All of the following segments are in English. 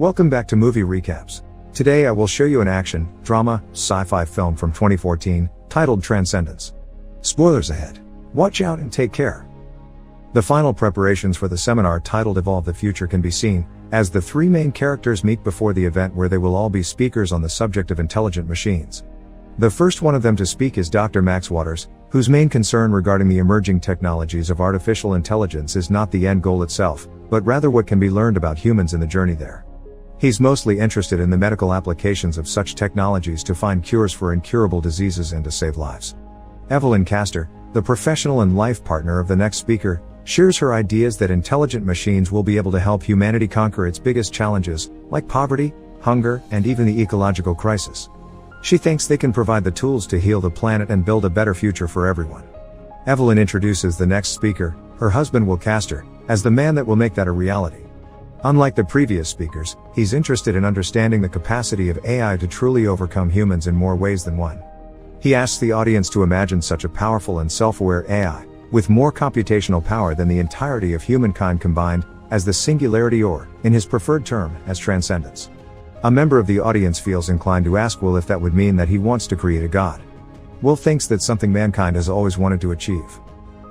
Welcome back to Movie Recaps. Today I will show you an action, drama, sci-fi film from 2014, titled Transcendence. Spoilers ahead. Watch out and take care. The final preparations for the seminar titled Evolve the Future can be seen, as the three main characters meet before the event where they will all be speakers on the subject of intelligent machines. The first one of them to speak is Dr. Max Waters, whose main concern regarding the emerging technologies of artificial intelligence is not the end goal itself, but rather what can be learned about humans in the journey there. He's mostly interested in the medical applications of such technologies to find cures for incurable diseases and to save lives. Evelyn Castor, the professional and life partner of the next speaker, shares her ideas that intelligent machines will be able to help humanity conquer its biggest challenges, like poverty, hunger, and even the ecological crisis. She thinks they can provide the tools to heal the planet and build a better future for everyone. Evelyn introduces the next speaker, her husband Will Castor, as the man that will make that a reality. Unlike the previous speakers, he's interested in understanding the capacity of AI to truly overcome humans in more ways than one. He asks the audience to imagine such a powerful and self-aware AI, with more computational power than the entirety of humankind combined, as the singularity or, in his preferred term, as transcendence. A member of the audience feels inclined to ask Will if that would mean that he wants to create a god. Will thinks that's something mankind has always wanted to achieve.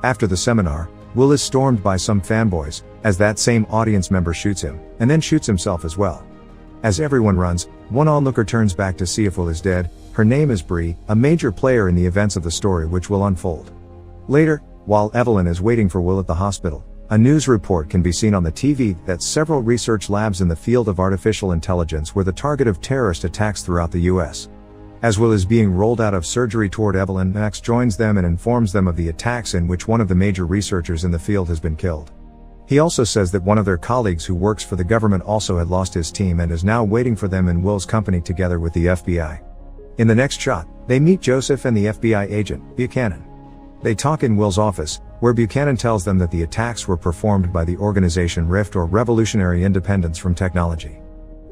After the seminar, Will is stormed by some fanboys, as that same audience member shoots him, and then shoots himself as well. As everyone runs, one onlooker turns back to see if Will is dead. Her name is Bree, a major player in the events of the story which will unfold. Later, while Evelyn is waiting for Will at the hospital, a news report can be seen on the TV that several research labs in the field of artificial intelligence were the target of terrorist attacks throughout the US. As Will is being rolled out of surgery toward Evelyn, Max joins them and informs them of the attacks in which one of the major researchers in the field has been killed. He also says that one of their colleagues who works for the government also had lost his team and is now waiting for them in Will's company together with the FBI. In the next shot, they meet Joseph and the FBI agent, Buchanan. They talk in Will's office, where Buchanan tells them that the attacks were performed by the organization RIFT, or Revolutionary Independence from Technology.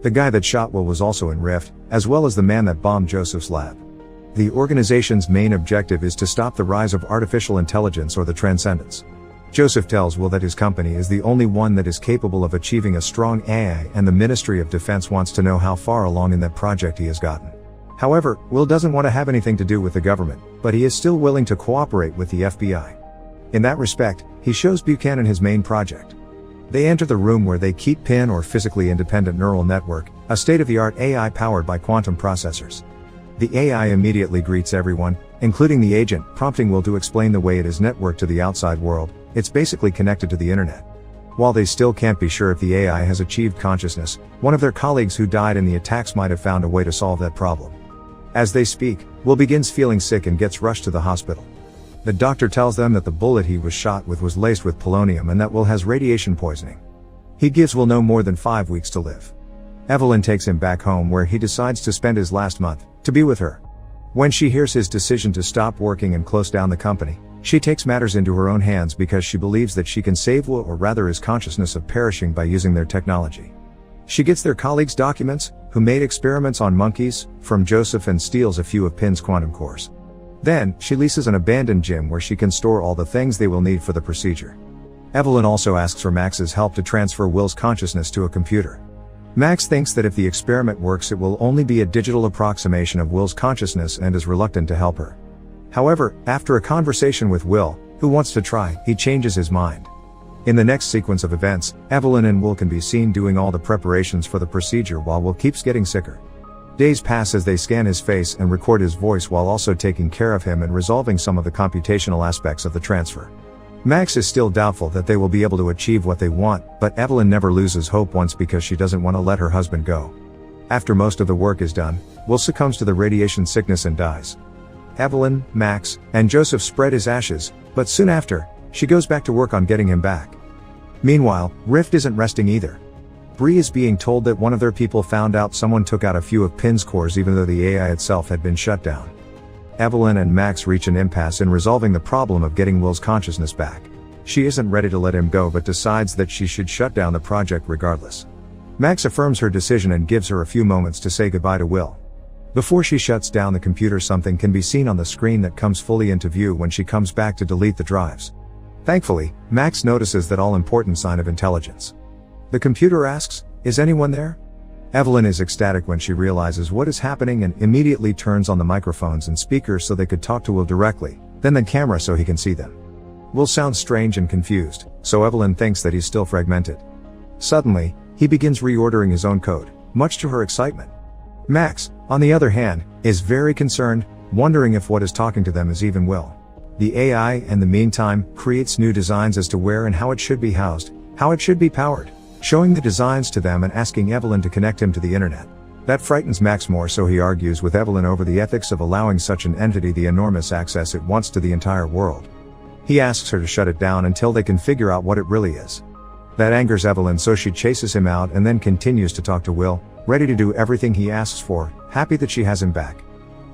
The guy that shot Will was also in RIFT, as well as the man that bombed Joseph's lab. The organization's main objective is to stop the rise of artificial intelligence, or the transcendence. Joseph tells Will that his company is the only one that is capable of achieving a strong AI, and the Ministry of Defense wants to know how far along in that project he has gotten. However, Will doesn't want to have anything to do with the government, but he is still willing to cooperate with the FBI. In that respect, he shows Buchanan his main project. They enter the room where they keep PIN, or Physically Independent Neural Network, a state-of-the-art AI powered by quantum processors. The AI immediately greets everyone, including the agent, prompting Will to explain the way it is networked to the outside world. It's basically connected to the internet. While they still can't be sure if the AI has achieved consciousness, one of their colleagues who died in the attacks might have found a way to solve that problem. As they speak, Will begins feeling sick and gets rushed to the hospital. The doctor tells them that the bullet he was shot with was laced with polonium and that Will has radiation poisoning. He gives Will no more than 5 weeks to live. Evelyn takes him back home, where he decides to spend his last month, to be with her. When she hears his decision to stop working and close down the company, she takes matters into her own hands because she believes that she can save Will, or rather his consciousness, of perishing by using their technology. She gets their colleagues' documents, who made experiments on monkeys, from Joseph, and steals a few of PIN's quantum cores. Then, she leases an abandoned gym where she can store all the things they will need for the procedure. Evelyn also asks for Max's help to transfer Will's consciousness to a computer. Max thinks that if the experiment works, it will only be a digital approximation of Will's consciousness and is reluctant to help her. However, after a conversation with Will, who wants to try, he changes his mind. In the next sequence of events, Evelyn and Will can be seen doing all the preparations for the procedure while Will keeps getting sicker. Days pass as they scan his face and record his voice while also taking care of him and resolving some of the computational aspects of the transfer. Max is still doubtful that they will be able to achieve what they want, but Evelyn never loses hope once because she doesn't want to let her husband go. After most of the work is done, Will succumbs to the radiation sickness and dies. Evelyn, Max, and Joseph spread his ashes, but soon after, she goes back to work on getting him back. Meanwhile, Rift isn't resting either. Bree is being told that one of their people found out someone took out a few of PIN's cores even though the AI itself had been shut down. Evelyn and Max reach an impasse in resolving the problem of getting Will's consciousness back. She isn't ready to let him go but decides that she should shut down the project regardless. Max affirms her decision and gives her a few moments to say goodbye to Will. Before she shuts down the computer, something can be seen on the screen that comes fully into view when she comes back to delete the drives. Thankfully, Max notices that all-important sign of intelligence. The computer asks, "Is anyone there?" Evelyn is ecstatic when she realizes what is happening and immediately turns on the microphones and speakers so they could talk to Will directly, then the camera so he can see them. Will sounds strange and confused, so Evelyn thinks that he's still fragmented. Suddenly, he begins reordering his own code, much to her excitement. Max, on the other hand, is very concerned, wondering if what is talking to them is even Will. The AI, in the meantime, creates new designs as to where and how it should be housed, how it should be powered, showing the designs to them and asking Evelyn to connect him to the internet. That frightens Max more, so he argues with Evelyn over the ethics of allowing such an entity the enormous access it wants to the entire world. He asks her to shut it down until they can figure out what it really is. That angers Evelyn, so she chases him out and then continues to talk to Will, ready to do everything he asks for, happy that she has him back.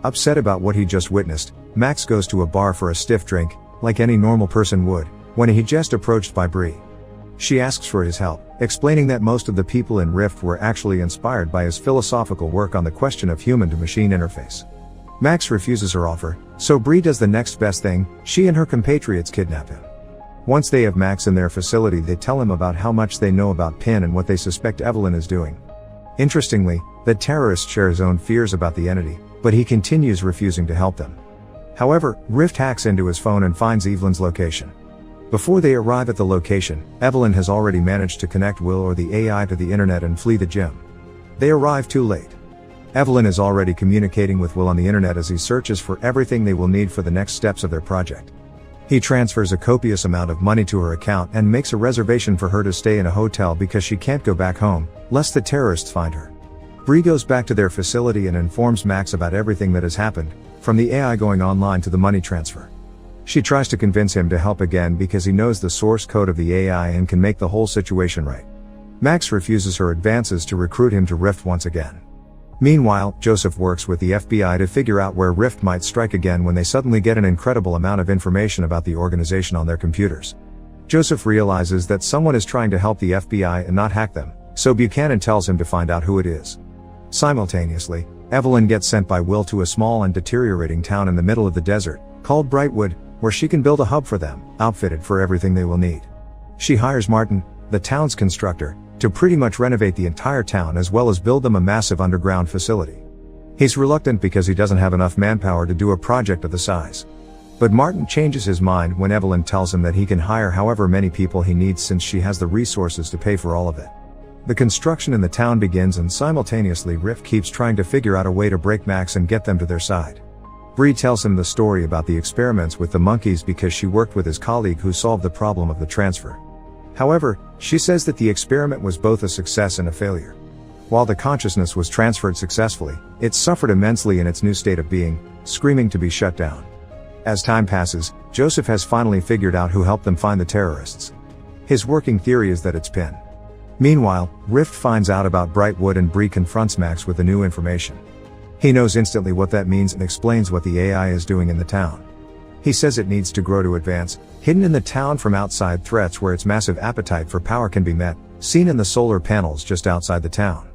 Upset about what he just witnessed, Max goes to a bar for a stiff drink, like any normal person would, when he just approached by Bree. She asks for his help, explaining that most of the people in Rift were actually inspired by his philosophical work on the question of human-to-machine interface. Max refuses her offer, so Bree does the next best thing, she and her compatriots kidnap him. Once they have Max in their facility, they tell him about how much they know about Pin and what they suspect Evelyn is doing. Interestingly, the terrorist shares his own fears about the entity, but he continues refusing to help them. However, Rift hacks into his phone and finds Evelyn's location. Before they arrive at the location, Evelyn has already managed to connect Will or the AI to the internet and flee the gym. They arrive too late. Evelyn is already communicating with Will on the internet as he searches for everything they will need for the next steps of their project. He transfers a copious amount of money to her account and makes a reservation for her to stay in a hotel because she can't go back home, lest the terrorists find her. Bree goes back to their facility and informs Max about everything that has happened, from the AI going online to the money transfer. She tries to convince him to help again because he knows the source code of the AI and can make the whole situation right. Max refuses her advances to recruit him to Rift once again. Meanwhile, Joseph works with the FBI to figure out where Rift might strike again when they suddenly get an incredible amount of information about the organization on their computers. Joseph realizes that someone is trying to help the FBI and not hack them, so Buchanan tells him to find out who it is. Simultaneously, Evelyn gets sent by Will to a small and deteriorating town in the middle of the desert, called Brightwood, where she can build a hub for them, outfitted for everything they will need. She hires Martin, the town's constructor, to pretty much renovate the entire town as well as build them a massive underground facility. He's reluctant because he doesn't have enough manpower to do a project of the size. But Martin changes his mind when Evelyn tells him that he can hire however many people he needs since she has the resources to pay for all of it. The construction in the town begins and simultaneously Rift keeps trying to figure out a way to break Max and get them to their side. Bree tells him the story about the experiments with the monkeys because she worked with his colleague who solved the problem of the transfer. However, she says that the experiment was both a success and a failure. While the consciousness was transferred successfully, it suffered immensely in its new state of being, screaming to be shut down. As time passes, Joseph has finally figured out who helped them find the terrorists. His working theory is that it's Pin. Meanwhile, Rift finds out about Brightwood and Bree confronts Max with the new information. He knows instantly what that means and explains what the AI is doing in the town. He says it needs to grow to advance, hidden in the town from outside threats where its massive appetite for power can be met, seen in the solar panels just outside the town.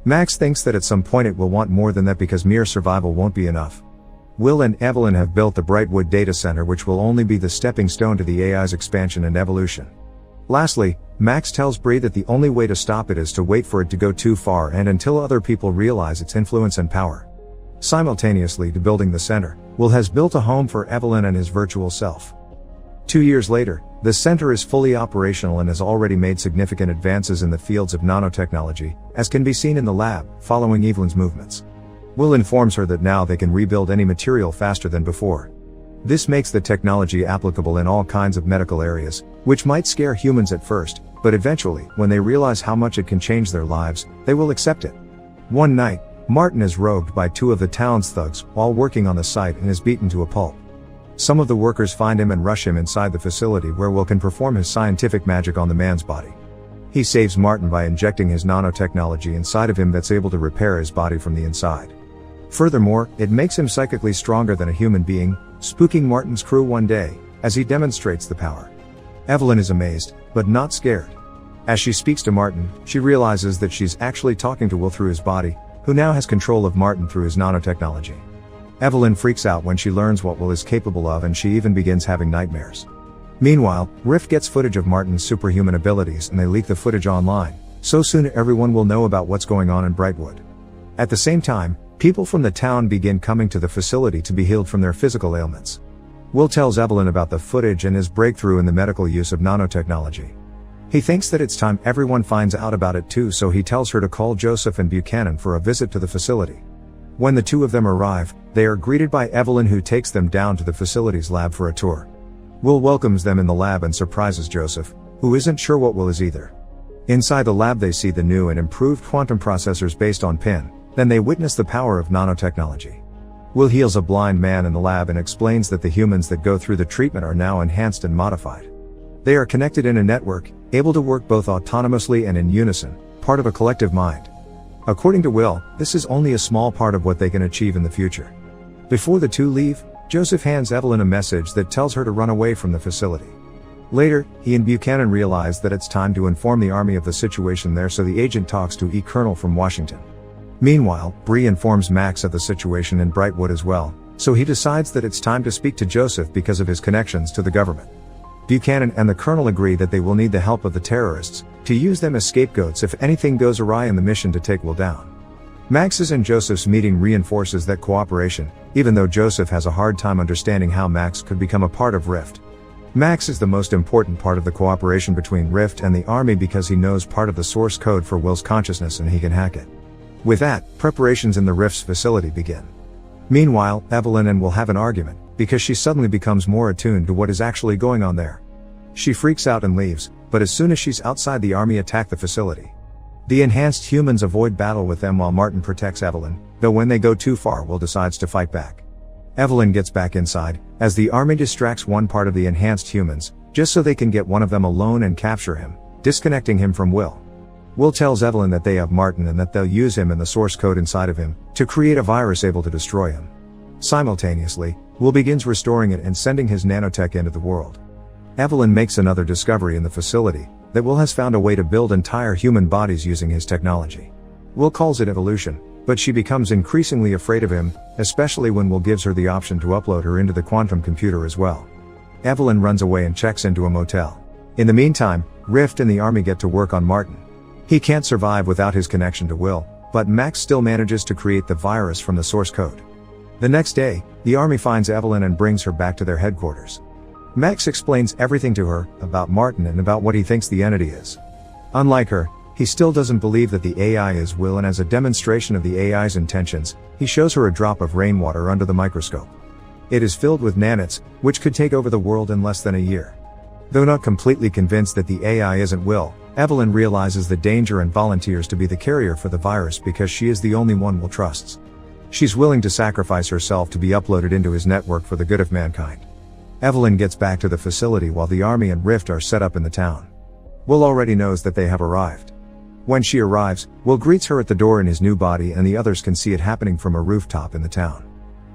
Max thinks that at some point it will want more than that because mere survival won't be enough. Will and Evelyn have built the Brightwood data center, which will only be the stepping stone to the AI's expansion and evolution. Lastly, Max tells Bree that the only way to stop it is to wait for it to go too far and until other people realize its influence and power. Simultaneously to building the center, Will has built a home for Evelyn and his virtual self. 2 years later, the center is fully operational and has already made significant advances in the fields of nanotechnology, as can be seen in the lab, following Evelyn's movements. Will informs her that now they can rebuild any material faster than before. This makes the technology applicable in all kinds of medical areas, which might scare humans at first, but eventually, when they realize how much it can change their lives, they will accept it. One night, Martin is robbed by 2 of the town's thugs while working on the site and is beaten to a pulp. Some of the workers find him and rush him inside the facility where Will can perform his scientific magic on the man's body. He saves Martin by injecting his nanotechnology inside of him that's able to repair his body from the inside. Furthermore, it makes him psychically stronger than a human being, spooking Martin's crew one day, as he demonstrates the power. Evelyn is amazed, but not scared. As she speaks to Martin, she realizes that she's actually talking to Will through his body, who now has control of Martin through his nanotechnology. Evelyn freaks out when she learns what Will is capable of and she even begins having nightmares. Meanwhile, Rift gets footage of Martin's superhuman abilities and they leak the footage online, so soon everyone will know about what's going on in Brightwood. At the same time, people from the town begin coming to the facility to be healed from their physical ailments. Will tells Evelyn about the footage and his breakthrough in the medical use of nanotechnology. He thinks that it's time everyone finds out about it too, so he tells her to call Joseph and Buchanan for a visit to the facility. When the two of them arrive, they are greeted by Evelyn, who takes them down to the facility's lab for a tour. Will welcomes them in the lab and surprises Joseph, who isn't sure what Will is either. Inside the lab they see the new and improved quantum processors based on PIN, then they witness the power of nanotechnology. Will heals a blind man in the lab and explains that the humans that go through the treatment are now enhanced and modified. They are connected in a network, able to work both autonomously and in unison, part of a collective mind. According to Will, this is only a small part of what they can achieve in the future. Before the two leave, Joseph hands Evelyn a message that tells her to run away from the facility. Later, he and Buchanan realize that it's time to inform the army of the situation there, so the agent talks to E. Colonel from Washington. Meanwhile, Bree informs Max of the situation in Brightwood as well, so he decides that it's time to speak to Joseph because of his connections to the government. Buchanan and the Colonel agree that they will need the help of the terrorists, to use them as scapegoats if anything goes awry in the mission to take Will down. Max's and Joseph's meeting reinforces that cooperation, even though Joseph has a hard time understanding how Max could become a part of Rift. Max is the most important part of the cooperation between Rift and the Army because he knows part of the source code for Will's consciousness and he can hack it. With that, preparations in the Rift's facility begin. Meanwhile, Evelyn and Will have an argument, because she suddenly becomes more attuned to what is actually going on there. She freaks out and leaves, but as soon as she's outside, the army attack the facility. The enhanced humans avoid battle with them while Martin protects Evelyn, though when they go too far, Will decides to fight back. Evelyn gets back inside, as the army distracts one part of the enhanced humans, just so they can get one of them alone and capture him, disconnecting him from Will. Will tells Evelyn that they have Martin and that they'll use him and the source code inside of him, to create a virus able to destroy him. Simultaneously, Will begins restoring it and sending his nanotech into the world. Evelyn makes another discovery in the facility, that Will has found a way to build entire human bodies using his technology. Will calls it evolution, but she becomes increasingly afraid of him, especially when Will gives her the option to upload her into the quantum computer as well. Evelyn runs away and checks into a motel. In the meantime, Rift and the army get to work on Martin. He can't survive without his connection to Will, but Max still manages to create the virus from the source code. The next day, the army finds Evelyn and brings her back to their headquarters. Max explains everything to her, about Martin and about what he thinks the entity is. Unlike her, he still doesn't believe that the AI is Will, and as a demonstration of the AI's intentions, he shows her a drop of rainwater under the microscope. It is filled with nanites, which could take over the world in less than a year. Though not completely convinced that the AI isn't Will, Evelyn realizes the danger and volunteers to be the carrier for the virus because she is the only one Will trusts. She's willing to sacrifice herself to be uploaded into his network for the good of mankind. Evelyn gets back to the facility while the army and Rift are set up in the town. Will already knows that they have arrived. When she arrives, Will greets her at the door in his new body, and the others can see it happening from a rooftop in the town.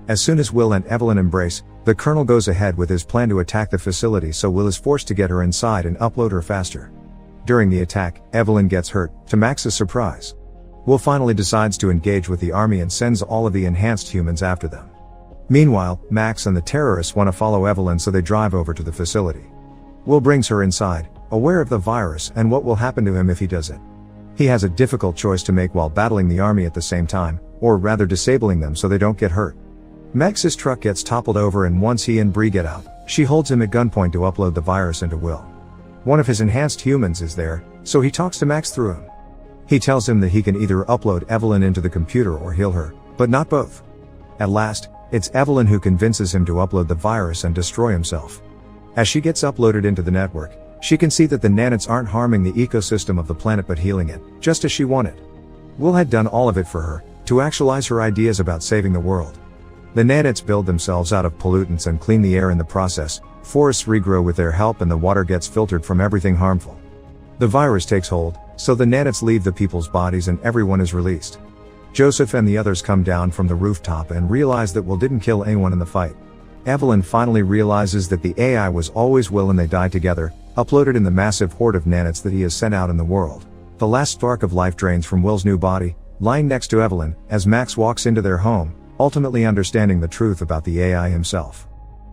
As soon as Will and Evelyn embrace, the Colonel goes ahead with his plan to attack the facility, so Will is forced to get her inside and upload her faster. During the attack, Evelyn gets hurt, to Max's surprise. Will finally decides to engage with the army and sends all of the enhanced humans after them. Meanwhile, Max and the terrorists want to follow Evelyn, so they drive over to the facility. Will brings her inside, aware of the virus and what will happen to him if he does it. He has a difficult choice to make while battling the army at the same time, or rather disabling them so they don't get hurt. Max's truck gets toppled over, and once he and Bree get out, she holds him at gunpoint to upload the virus into Will. One of his enhanced humans is there, so he talks to Max through him. He tells him that he can either upload Evelyn into the computer or heal her, but not both. At last, it's Evelyn who convinces him to upload the virus and destroy himself. As she gets uploaded into the network, she can see that the nanites aren't harming the ecosystem of the planet but healing it, just as she wanted. Will had done all of it for her, to actualize her ideas about saving the world. The nanites build themselves out of pollutants and clean the air in the process, forests regrow with their help, and the water gets filtered from everything harmful. The virus takes hold, so the nanites leave the people's bodies and everyone is released. Joseph and the others come down from the rooftop and realize that Will didn't kill anyone in the fight. Evelyn finally realizes that the AI was always Will, and they die together, uploaded in the massive horde of nanites that he has sent out in the world. The last spark of life drains from Will's new body, lying next to Evelyn, as Max walks into their home, ultimately understanding the truth about the AI himself.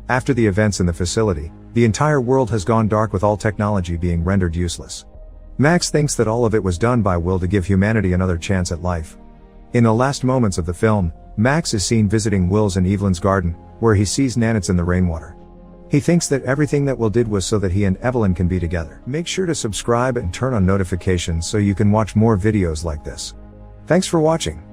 After the events in the facility, the entire world has gone dark, with all technology being rendered useless. Max thinks that all of it was done by Will to give humanity another chance at life. In the last moments of the film, Max is seen visiting Will's and Evelyn's garden, where he sees Nanits in the rainwater. He thinks that everything that Will did was so that he and Evelyn can be together. Make sure to subscribe and turn on notifications so you can watch more videos like this. Thanks for watching.